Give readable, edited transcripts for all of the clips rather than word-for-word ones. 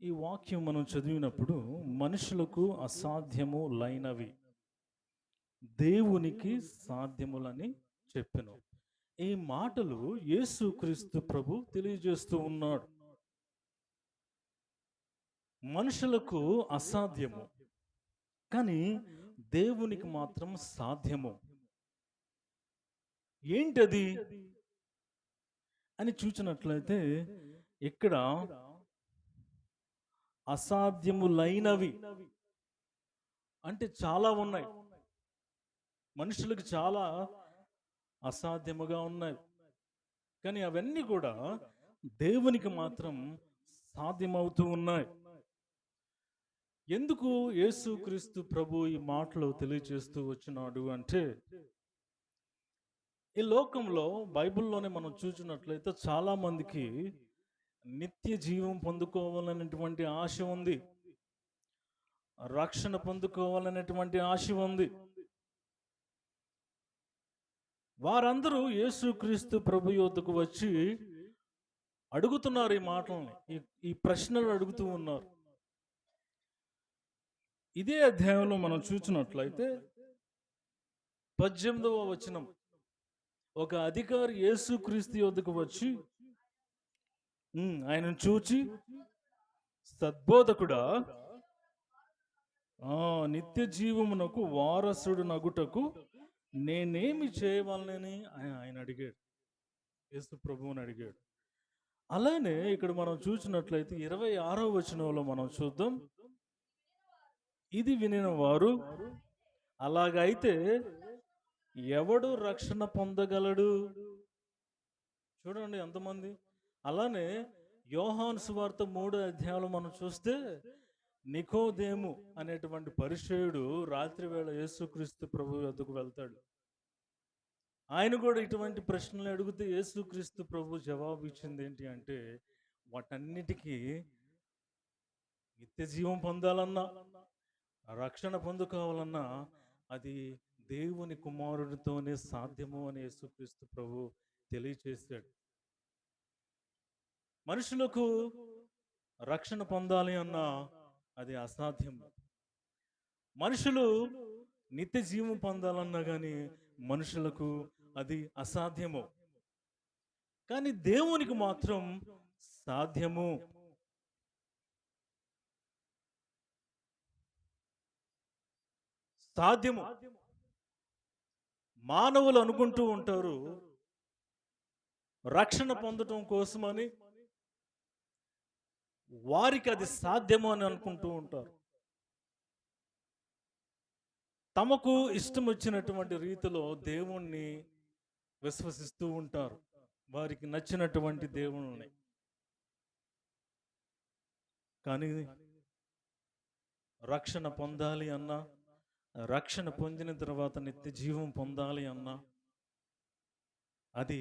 ఈ వాక్యం మనం చదివినప్పుడు మనుషులకు అసాధ్యము లైనవి దేవునికి సాధ్యములని చెప్పెను. ఈ మాటలు యేసుక్రీస్తు ప్రభు తెలియజేస్తూ ఉన్నాడు. మనుషులకు అసాధ్యము, కానీ దేవునికి మాత్రం సాధ్యము. ఏంటది అని చూచినట్లయితే ఇక్కడ అసాధ్యములైనవి అంటే చాలా ఉన్నాయి. మనుషులకు చాలా అసాధ్యముగా ఉన్నాయి, కానీ అవన్నీ కూడా దేవునికి మాత్రం సాధ్యమవుతూ ఉన్నాయి. ఎందుకు యేసుక్రీస్తు ప్రభు ఈ మాటలు తెలియజేస్తూ వచ్చినాడు అంటే, ఈ లోకంలో బైబిల్లోనే మనం చూసినట్లయితే చాలా మందికి నిత్య జీవం పొందుకోవాలనేటువంటి ఆశ ఉంది, రక్షణ పొందుకోవాలనేటువంటి ఆశ ఉంది. వారందరూ యేసుక్రీస్తు ప్రభు యొద్దకు వచ్చి అడుగుతున్నారు ఈ మాటల్ని, ఈ ప్రశ్నలు అడుగుతూ ఉన్నారు. ఇదే అధ్యాయంలో మనం చూసినట్లయితే 18వ వచనం, ఒక అధికారి యేసుక్రీస్తు యొద్దకు వచ్చి ఆయనను చూచి, సద్బోధకుడా, నిత్య జీవమునకు వారసుడు నగుటకు నేనేమి చేయవాలని ఆయన అడిగాడు, యేసు ప్రభువుని అడిగాడు. అలానే ఇక్కడ మనం చూసినట్లయితే 26వ వచనంలో మనం చూద్దాం. ఇది వినిన వారు, అలాగైతే ఎవడు రక్షణ పొందగలడు? చూడండి ఎంతమంది. అలానే యోహాను సువార్త 3వ అధ్యాయంలో మనం చూస్తే నికోదేము అనేటువంటి పరిసయ్యుడు రాత్రి వేళ యేసుక్రీస్తు ప్రభు వద్దకు వెళ్తాడు. ఆయన కూడా ఇటువంటి ప్రశ్నలు అడిగితే యేసుక్రీస్తు ప్రభు జవాబు ఇచ్చింది ఏంటి అంటే, వాటన్నిటికీ నిత్య జీవం పొందాలన్నా, రక్షణ పొందుకోవాలన్నా అది దేవుని కుమారుడితోనే సాధ్యము అని యేసుక్రీస్తు ప్రభు తెలియచేశాడు. మనుషులకు రక్షణ పొందాలి అన్నా అది అసాధ్యం. మనుషులు నిత్య జీవం పొందాలన్నా కానీ మనుషులకు అది అసాధ్యము, కానీ దేవునికి మాత్రం సాధ్యము. సాధ్యము. మానవులు అనుకుంటూ ఉంటారు రక్షణ పొందటం కోసమని, వారికి అది సాధ్యము అని అనుకుంటూ ఉంటారు. తమకు ఇష్టం వచ్చినటువంటి రీతిలో దేవుణ్ణి విశ్వసిస్తూ ఉంటారు, వారికి నచ్చినటువంటి దేవుణ్ణి. కానీ రక్షణ పొందాలి అన్నా, రక్షణ పొందిన తర్వాత నిత్య జీవం పొందాలి అన్నా అది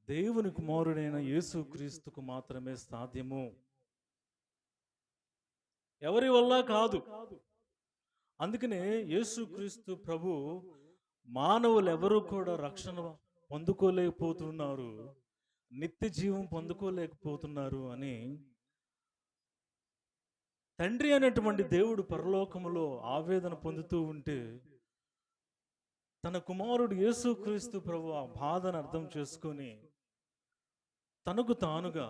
దేవుని కుమారుడైన యేసుక్రీస్తుకు మాత్రమే సాధ్యము, ఎవరి వల్ల కాదు. అందుకనే యేసుక్రీస్తు ప్రభు, మానవులు ఎవరు కూడా రక్షణ పొందుకోలేకపోతున్నారు, నిత్య జీవం పొందుకోలేకపోతున్నారు అని తండ్రి అనేటువంటి దేవుడు పరలోకములో ఆవేదన పొందుతూ ఉంటే, తన కుమారుడు యేసుక్రీస్తు ప్రభు ఆ బాధను అర్థం చేసుకొని తనకు తానుగా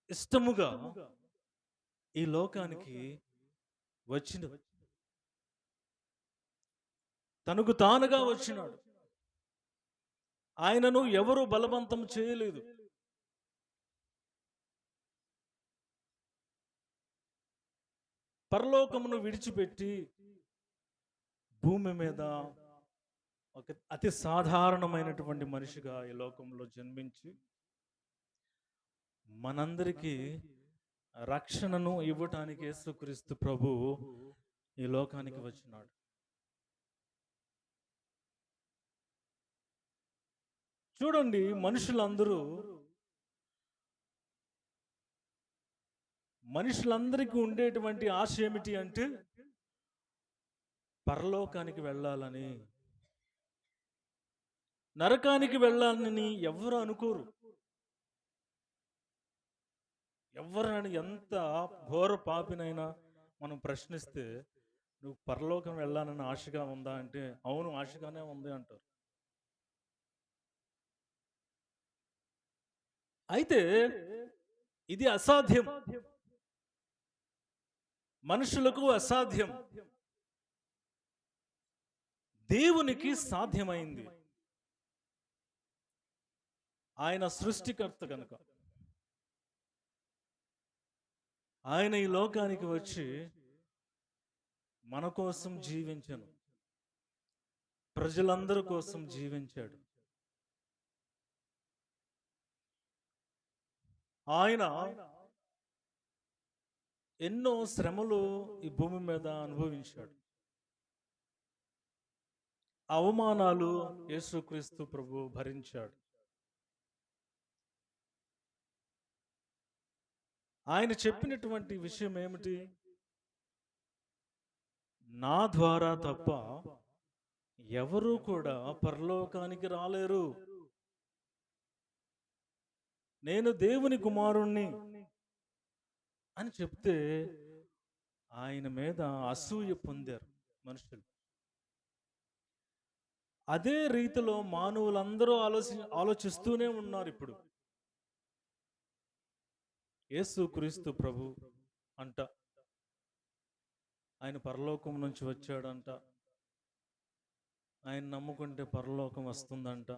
ఇష్టముగా ఈ లోకానికి వచ్చిన, తనకు తానుగా వచ్చినాడు. ఆయనను ఎవరు బలవంతం చేయలేదు. పరలోకమును విడిచిపెట్టి భూమి మీద ఒక అతి సాధారణమైనటువంటి మనిషిగా ఈ లోకంలో జన్మించి మనందరికీ రక్షణను ఇవ్వటానికి యేసుక్రీస్తు ప్రభు ఈ లోకానికి వచ్చినాడు. చూడండి, మనుషులందరికీ ఉండేటువంటి ఆశ ఏమిటి అంటే పరలోకానికి వెళ్ళాలని, నరకానికి వెళ్ళాలని ఎవరు అనుకోరు. ఎవరినైనా ఎంత ఘోర పాపినైనా మనం ప్రశ్నిస్తే నువ్వు పరలోకం వెళ్ళాలని ఆశగా ఉందా అంటే అవును ఆశగానే ఉంది అంటారు. అయితే ఇది అసాధ్యం, మనుషులకు అసాధ్యం, దేవునికి సాధ్యమైంది. ఆయన సృష్టికర్త కనుక ఆయన ఈ లోకానికి వచ్చి మన కోసం జీవించను, ప్రజలందరి కోసం జీవించాడు. ఆయన ఎన్నో శ్రమలు ఈ భూమి మీద అనుభవించాడు. అవమానాలు యేసుక్రీస్తు ప్రభు భరించాడు. ఆయన చెప్పినటువంటి విషయం ఏమిటి? నా ద్వారా తప్ప ఎవరు కూడా పరలోకానికి రాలేరు. నేను దేవుని కుమారుణ్ణి అని చెప్తే ఆయన మీద అసూయ పొందారు మనుషులు. అదే రీతిలో మానవులందరూ ఆలోచిస్తూనే ఉన్నారు ఇప్పుడు. యేసుక్రీస్తు ప్రభు అంట ఆయన పరలోకం నుంచి వచ్చాడంట, ఆయన నమ్ముకుంటే పరలోకం వస్తుందంట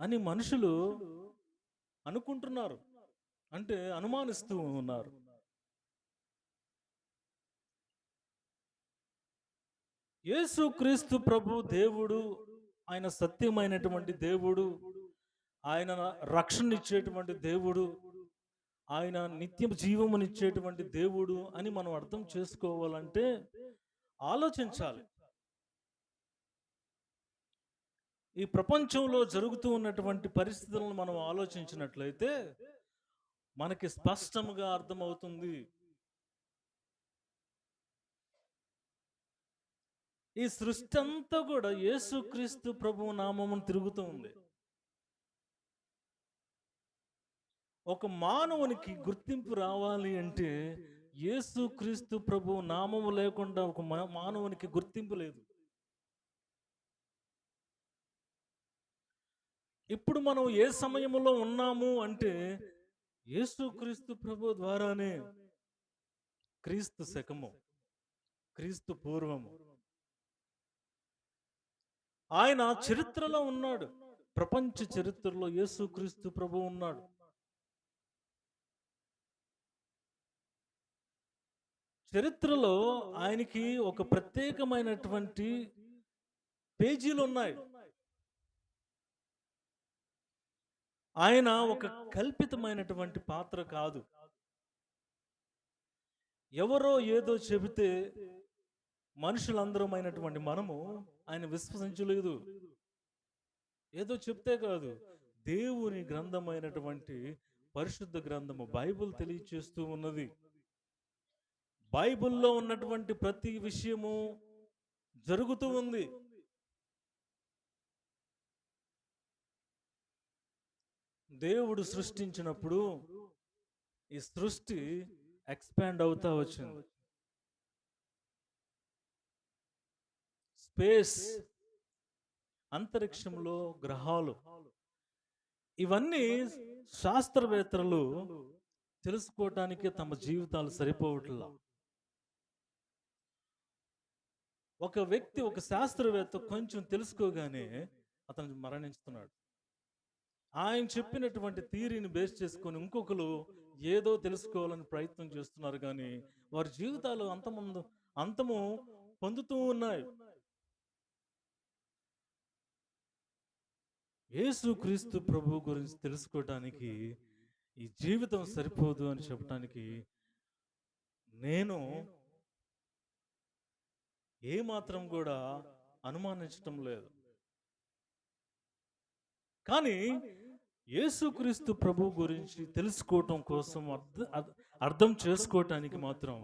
అని మనుషులు అనుకుంటున్నారు, అంటే అనుమానిస్తూ ఉన్నారు. యేసుక్రీస్తు ప్రభు దేవుడు, ఆయన సత్యమైనటువంటి దేవుడు, ఆయన రక్షణ ఇచ్చేటువంటి దేవుడు, ఆయన నిత్య జీవమునిచ్చేటువంటి దేవుడు అని మనం అర్థం చేసుకోవాలంటే ఆలోచించాలి. ఈ ప్రపంచంలో జరుగుతూ ఉన్నటువంటి పరిస్థితులను మనం ఆలోచించినట్లయితే మనకి స్పష్టంగా అర్థమవుతుంది. ఈ సృష్టి అంతా కూడా యేసుక్రీస్తు ప్రభు నామమును తిరుగుతూ ఉంది. ఒక మానవునికి గుర్తింపు రావాలి అంటే యేసుక్రీస్తు ప్రభు నామము లేకుండా ఒక మానవునికి గుర్తింపు లేదు. ఇప్పుడు మనం ఏ సమయంలో ఉన్నాము అంటే యేసుక్రీస్తు ప్రభు ద్వారానే. క్రీస్తు శకము, క్రీస్తు పూర్వము, ఆయన చరిత్రలో ఉన్నాడు. ప్రపంచ చరిత్రలో యేసుక్రీస్తు ప్రభు ఉన్నాడు. చరిత్రలో ఆయనకి ఒక ప్రత్యేకమైనటువంటి పేజీలు ఉన్నాయి. ఆయన ఒక కల్పితమైనటువంటి పాత్ర కాదు. ఎవరో ఏదో చెబితే మనుషులందరమైనటువంటి మనము ఆయన విశ్వసించలేదు. ఏదో చెప్తే కాదు, దేవుని గ్రంథమైనటువంటి పరిశుద్ధ గ్రంథము బైబిల్ తెలియచేస్తూ ఉన్నది. బైబిల్లో ఉన్నటువంటి ప్రతి విషయము జరుగుతూ ఉంది. దేవుడు సృష్టించినప్పుడు ఈ సృష్టి ఎక్స్పాండ్ అవుతా వచ్చింది. స్పేస్, అంతరిక్షంలో గ్రహాలు, ఇవన్నీ శాస్త్రవేత్తలు తెలుసుకోవటానికి తమ జీవితాలు సరిపోవట్లా. ఒక వ్యక్తి, ఒక శాస్త్రవేత్త కొంచెం తెలుసుకోగానే అతను మరణిస్తున్నాడు. ఆయన చెప్పినటువంటి థియరీని బేస్ చేసుకొని ఇంకొకరు ఏదో తెలుసుకోవాలని ప్రయత్నం చేస్తున్నారు, కానీ వారి జీవితాలు అంతము పొందుతూ ఉన్నాయి. యేసుక్రీస్తు ప్రభు గురించి తెలుసుకోవటానికి ఈ జీవితం సరిపోదు అని చెప్పడానికి నేను ఏమాత్రం కూడా అనుమానించటం లేదు. కానీ యేసుక్రీస్తు ప్రభు గురించి తెలుసుకోవటం కోసం, అర్థం చేసుకోవటానికి మాత్రం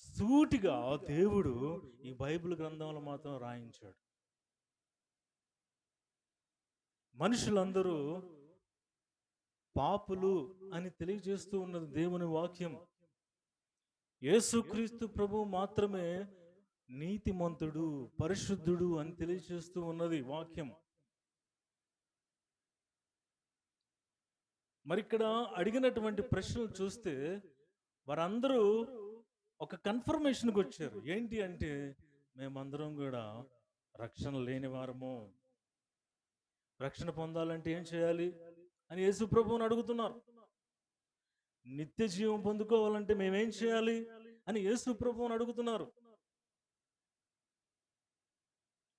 సూటిగా దేవుడు ఈ బైబిల్ గ్రంథంలో మాత్రం రాయించాడు. మనుషులందరూ పాపులు అని తెలియజేస్తూ ఉన్నది దేవుని వాక్యం. యేసుక్రీస్తు ప్రభు మాత్రమే నీతిమంతుడు, పరిశుద్ధుడు అని తెలియజేస్తూ ఉన్నది వాక్యం. మరి ఇక్కడ అడిగినటువంటి ప్రశ్నలు చూస్తే వారందరూ ఒక కన్ఫర్మేషన్కి వచ్చారు. ఏంటి అంటే, మేమందరం కూడా రక్షణ లేని వారము, రక్షణ పొందాలంటే ఏం చేయాలి అని యేసు ప్రభువుని అడుగుతున్నారు. నిత్య జీవం పొందుకోవాలంటే మేమేం చేయాలి అని యేసు ప్రభువుని అడుగుతున్నారు.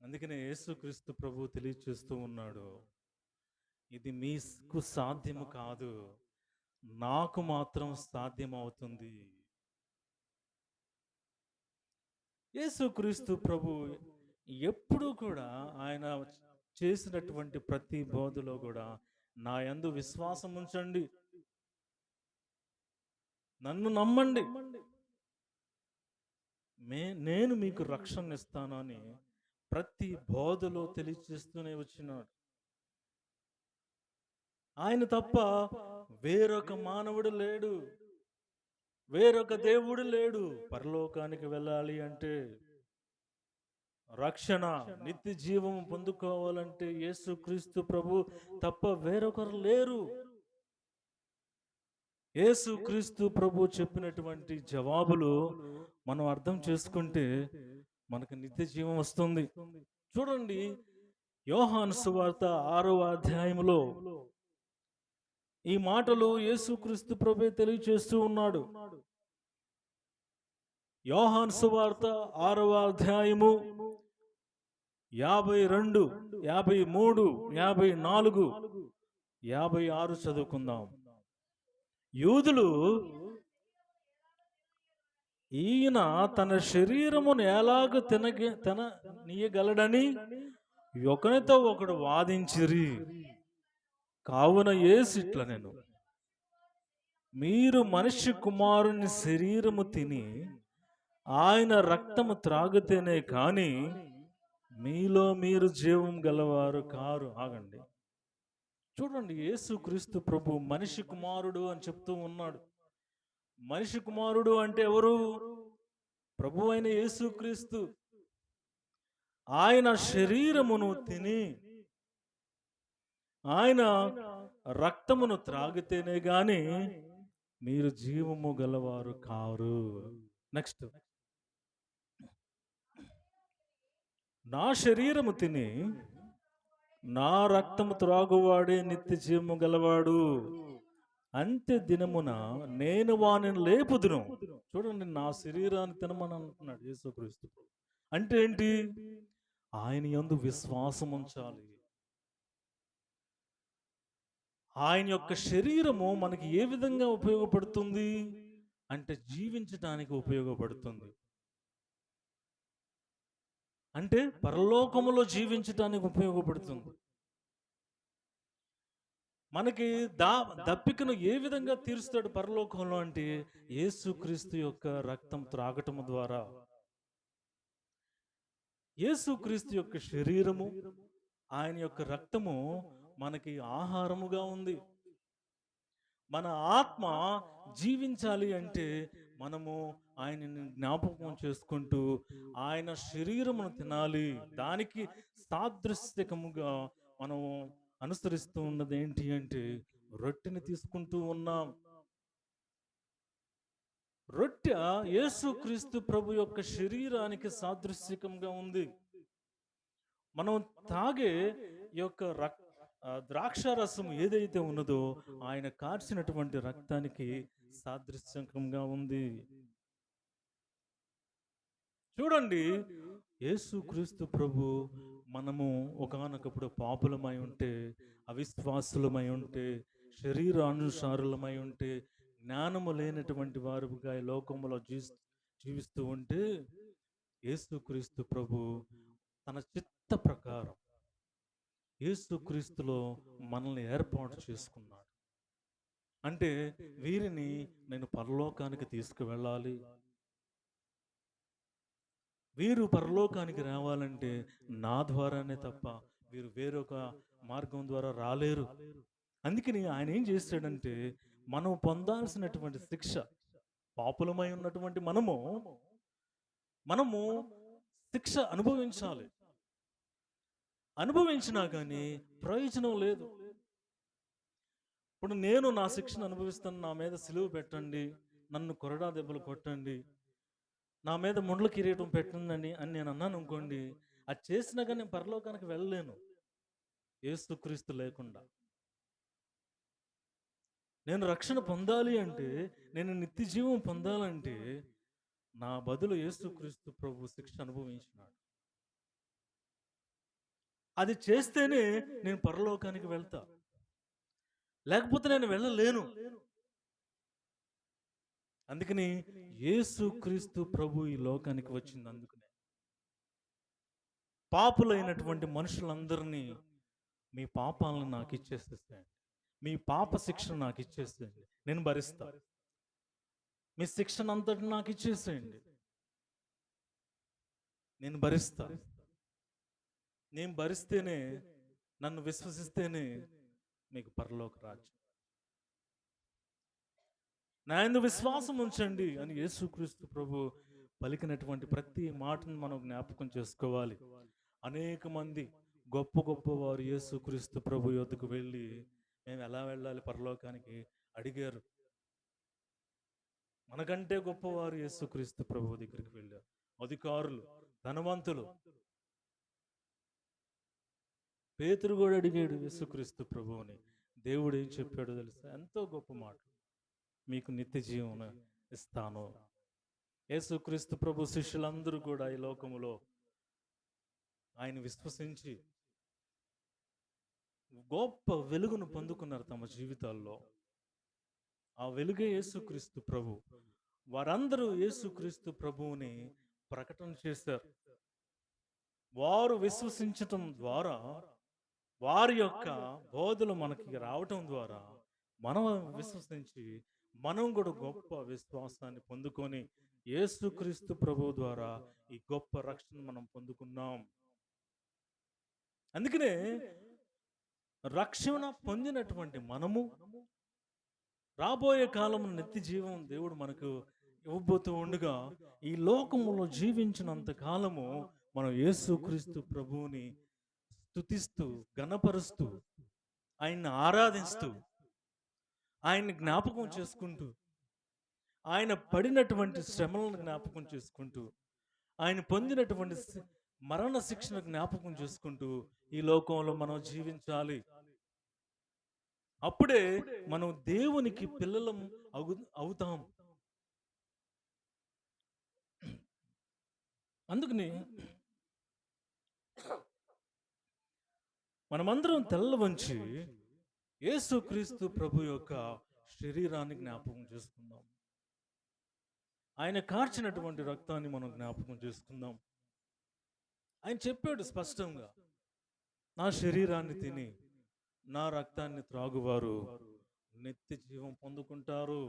అందుకనే యేసుక్రీస్తు ప్రభు తెలియచేస్తూ ఉన్నాడు, ఇది మీకు సాధ్యము కాదు, నాకు మాత్రం సాధ్యమవుతుంది. యేసుక్రీస్తు ప్రభు ఎప్పుడూ కూడా ఆయన చేసినటువంటి ప్రతి బోధలో కూడా నా యందు విశ్వాసం ఉంచండి, నన్ను నమ్మండి, నేను మీకు రక్షణ ఇస్తాను అని ప్రతి బోధలో తెలియజేస్తూనే వచ్చినాడు. ఆయన తప్ప వేరొక మానవుడు లేడు, వేరొక దేవుడు లేడు. పరలోకానికి వెళ్ళాలి అంటే, రక్షణ నిత్య జీవం పొందుకోవాలంటే యేసుక్రీస్తు ప్రభు తప్ప వేరొకరు లేరు. యేసుక్రీస్తు ప్రభు చెప్పినటువంటి జవాబులు మనం అర్థం చేసుకుంటే మనకు నిత్య జీవం వస్తుంది. చూడండి, యోహాను సువార్త 6వ అధ్యాయములో ఈ మాటలు యేసుక్రీస్తు ప్రభు తెలియజేస్తూ ఉన్నాడు. యోహాను సువార్త 6వ అధ్యాయము 52, 53, 54, 56 చదువుకుందాం. యూదులు ఈయన తన శరీరమును ఎలాగ తిననీయగలడని ఒకనితో ఒకడు వాదించిరి. కావున యేసు ఇట్లా, నేను మీరు మనిషి కుమారుని శరీరము తిని ఆయన రక్తము త్రాగితేనే కానీ మీలో మీరు జీవం గలవారు కారు. ఆగండి, చూడండి, యేసుక్రీస్తు ప్రభు మనిషి కుమారుడు అని చెప్తూ ఉన్నాడు. మనిషి కుమారుడు అంటే ఎవరు? ప్రభు అయిన యేసుక్రీస్తు. ఆయన శరీరమును తిని ఆయన రక్తమును త్రాగితేనే గాని మీరు జీవము గలవారు కారు. నెక్స్ట్, నా శరీరము తిని నా రక్తము త్రాగువాడే నిత్య జీవము గలవాడు, అంత్య దినమున నేను వానిని లేపుదును. చూడండి, నా శరీరాన్ని తినమని అంటున్నాడు యేసుక్రీస్తు. అంటే ఏంటి? ఆయన యందు విశ్వాసం ఉంచాలి. ఆయన యొక్క శరీరము మనకి ఏ విధంగా ఉపయోగపడుతుంది అంటే జీవించడానికి ఉపయోగపడుతుంది. అంటే పరలోకములో జీవించడానికి ఉపయోగపడుతుంది. మనకి దప్పికను ఏ విధంగా తీరుస్తాడు పరలోకంలో అంటే యేసుక్రీస్తు యొక్క రక్తం త్రాగటము ద్వారా. యేసుక్రీస్తు యొక్క శరీరము, ఆయన యొక్క రక్తము మనకి ఆహారముగా ఉంది. మన ఆత్మ జీవించాలి అంటే మనము ఆయనని జ్ఞాపకం చేసుకుంటూ ఆయన శరీరమును తినాలి. దానికి సాదృశ్యకముగా మనము అనుసరిస్తూ ఉన్నది ఏంటి అంటే రొట్టెని తీసుకుంటూ ఉన్నాం. రొట్టె యేసుక్రీస్తు ప్రభు యొక్క శరీరానికి సాదృశ్యకంగా ఉంది. మనం తాగే యొక్క ద్రాక్ష రసం ఏదైతే ఉన్నదో ఆయన కార్చినటువంటి రక్తానికి సాదృశ్యంగా ఉంది. చూడండి, యేసుక్రీస్తు ప్రభు మనము ఒకానొకప్పుడు పాపులమై ఉంటే, అవిశ్వాసులమై ఉంటే, శరీరానుసారులమై ఉంటే, జ్ఞానము లేనటువంటి వారుగా ఈ లోకములో జీవిస్తూ ఉంటే యేసుక్రీస్తు ప్రభు తన చిత్త ప్రకారం యేసుక్రీస్తులో మనల్ని ఏర్పాటు చేసుకున్నాడు. అంటే వీరిని నేను పరలోకానికి తీసుకువెళ్ళాలి, వీరు పరలోకానికి రావాలంటే నా ద్వారానే తప్ప వీరు వేరొక మార్గం ద్వారా రాలేరు అందుకని ఆయన ఏం చేశాడంటే, మనం పొందాల్సినటువంటి శిక్ష, పాపులమై ఉన్నటువంటి మనము శిక్ష అనుభవించాలి. అనుభవించినా కానీ ప్రయోజనం లేదు. ఇప్పుడు నేను నా శిక్షను అనుభవిస్తాను, నా మీద సిలువ పెట్టండి, నన్ను కొరడా దెబ్బలు కొట్టండి, నా మీద ముండ్ల కిరీటం పెట్టండి అని నేను అన్నాను అనుకోండి, అది చేసినా కానీ నేను పరలోకానికి వెళ్ళలేను యేసుక్రీస్తు లేకుండా. నేను రక్షణ పొందాలి అంటే, నేను నిత్య జీవం పొందాలంటే, నా బదులు యేసుక్రీస్తు ప్రభు శిక్ష అనుభవించినాడు. అది చేస్తేనే నేను పరలోకానికి వెళ్తా, లేకపోతే నేను వెళ్ళలేను. అందుకని యేసుక్రీస్తు ప్రభు ఈ లోకానికి వచ్చింది. అందుకనే పాపులైనటువంటి మనుషులందరినీ మీ పాపాలను నాకు ఇచ్చేసేసేయండి, మీ పాప శిక్షను నాకు ఇచ్చేసేయండి, నేను భరిస్తా. మీ శిక్షను అంతటి నాకు ఇచ్చేసేయండి, నేను భరిస్తా. నేను భరిస్తేనే, నన్ను విశ్వసిస్తేనే మీకు పరలోక రాజ్యం. నా యందు విశ్వాసం ఉంచండి అని యేసుక్రీస్తు ప్రభు పలికినటువంటి ప్రతి మాటను మనం జ్ఞాపకం చేసుకోవాలి. అనేక మంది గొప్ప గొప్ప వారు యేసుక్రీస్తు ప్రభు యొద్దకు వెళ్ళి, మేము ఎలా వెళ్ళాలి పరలోకానికి అడిగారు. మనకంటే గొప్పవారు యేసుక్రీస్తు ప్రభు దగ్గరికి వెళ్ళారు. అధికారులు, ధనవంతులు. పేతురు కూడా అడిగాడు యేసుక్రీస్తు ప్రభువుని. దేవుడు ఏం చెప్పాడో తెలుసా? ఎంతో గొప్ప మాట, మీకు నిత్య జీవన ఇస్తాను. యేసుక్రీస్తు ప్రభు శిష్యులందరూ కూడా ఈ లోకములో ఆయన విశ్వసించి గొప్ప వెలుగును పొందుకున్నారు తమ జీవితాల్లో. ఆ వెలుగే యేసుక్రీస్తు ప్రభు. వారందరూ యేసుక్రీస్తు ప్రభువుని ప్రకటన చేశారు. వారు విశ్వసించటం ద్వారా, వారి యొక్క బోధలు మనకి రావటం ద్వారా మనం విశ్వసించి మనం కూడా గొప్ప విశ్వాసాన్ని పొందుకొని యేసుక్రీస్తు ప్రభు ద్వారా ఈ గొప్ప రక్షణ మనం పొందుకున్నాం. అందుకనే రక్షణ పొందినటువంటి మనము రాబోయే కాలంలో నిత్య జీవం దేవుడు మనకు ఇవ్వబోతూ ఉండగా, ఈ లోకములో జీవించినంత కాలము మనం యేసుక్రీస్తు ప్రభువుని స్తుతిస్తూ, ఘనపరుస్తూ, ఆయన్ని ఆరాధిస్తూ, ఆయన్ని జ్ఞాపకం చేసుకుంటూ, ఆయన పడినటువంటి శ్రమలను జ్ఞాపకం చేసుకుంటూ, ఆయన పొందినటువంటి మరణ శిక్షణ జ్ఞాపకం చేసుకుంటూ ఈ లోకంలో మనం జీవించాలి. అప్పుడే మనం దేవునికి పిల్లలం అవుతాం. అందుకని మనమందరం తెల్ల వంచి యేసుక్రీస్తు ప్రభు యొక్క శరీరాన్ని జ్ఞాపకం చేసుకుందాం. ఆయన కార్చినటువంటి రక్తాన్ని మనం జ్ఞాపకం చేసుకుందాం. ఆయన చెప్పాడు స్పష్టంగా, నా శరీరాన్ని తిని నా రక్తాన్ని త్రాగువారు నిత్య జీవం పొందుకుంటారు,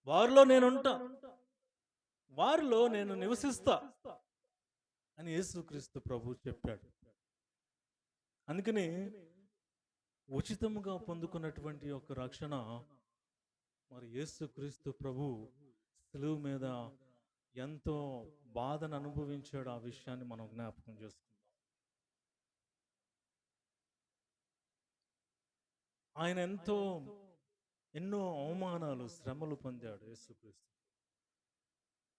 వారిలో నేనుంటా, వారిలో నేను నివసిస్తా అని యేసుక్రీస్తు ప్రభు చెప్పాడు. అందుకని ఉచితముగా పొందుకున్నటువంటి యొక్క రక్షణ మరి యేసుక్రీస్తు ప్రభు సిలువ మీద ఎంతో బాధను అనుభవించాడు. ఆ విషయాన్ని మనం జ్ఞాపకం చేసుకుందాం. ఆయన ఎన్నో అవమానాలు, శ్రమలు పొందాడు యేసుక్రీస్తు.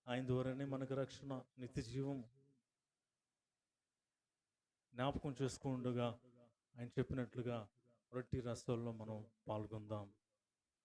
ఆయన ద్వారానే మనకు రక్షణ, నిత్య జీవం. జ్ఞాపకం చేసుకుండగా ఆయన చెప్పినట్లుగా రొట్టి రసాల్లో మనం పాల్గొందాం.